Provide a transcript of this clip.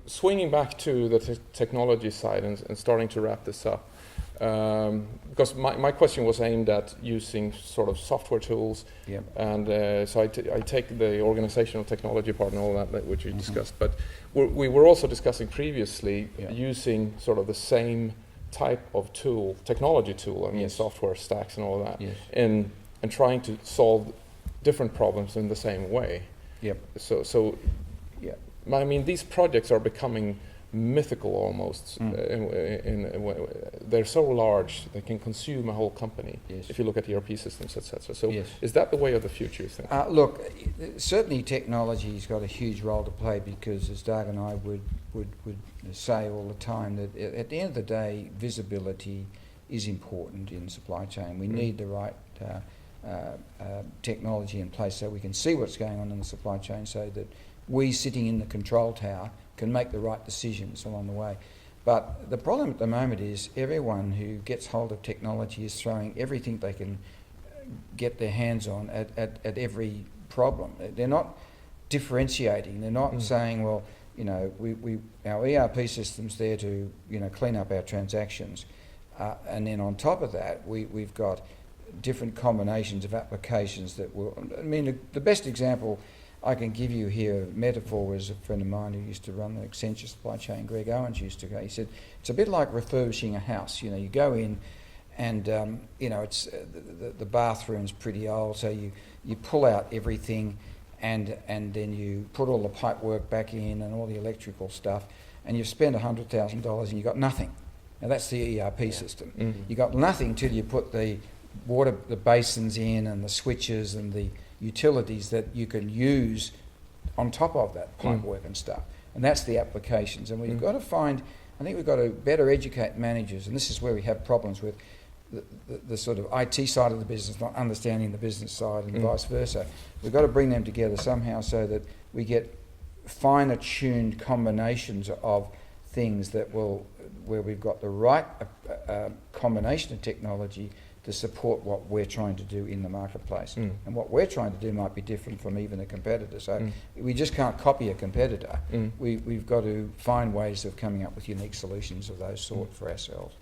swinging back to the technology side and starting to wrap this up, because my question was aimed at using sort of software tools, and so I take the organizational technology part and all that which you discussed, but we were also discussing previously using sort of the same type of tool, technology tool, I mean software stacks and all that, and trying to solve different problems in the same way. So I mean, these projects are becoming mythical almost. They're so large they can consume a whole company. If you look at ERP systems, etc. So is that the way of the future, you think? Look, certainly technology's got a huge role to play, because as Doug and I would say all the time, that at the end of the day, visibility is important in supply chain. We need the right technology in place so we can see what's going on in the supply chain, so that we sitting in the control tower can make the right decisions along the way. But the problem at the moment is everyone who gets hold of technology is throwing everything they can get their hands on at every problem. They're not differentiating. They're not saying, well, you know, our ERP system's there to, you know, clean up our transactions, and then on top of that we've got different combinations of applications that will. I mean, the best example I can give you here, metaphor, was a friend of mine who used to run the Accenture supply chain, Greg Owens, used to go. He said, it's a bit like refurbishing a house. You know, you go in and, you know, it's the bathroom's pretty old, so you pull out everything and then you put all the pipe work back in and all the electrical stuff, and you've spent $100,000 and you've got nothing. Now, that's the ERP system. You got nothing till you put the basins in and the switches and the utilities that you can use on top of that pipe work and stuff. And that's the applications. And we've got to find, I think we've got to better educate managers, and this is where we have problems with the sort of IT side of the business not understanding the business side, and vice versa. We've got to bring them together somehow so that we get finer tuned combinations of things where we've got the right combination of technology to support what we're trying to do in the marketplace. And what we're trying to do might be different from even a competitor. So we just can't copy a competitor. We've got to find ways of coming up with unique solutions of those sort for ourselves.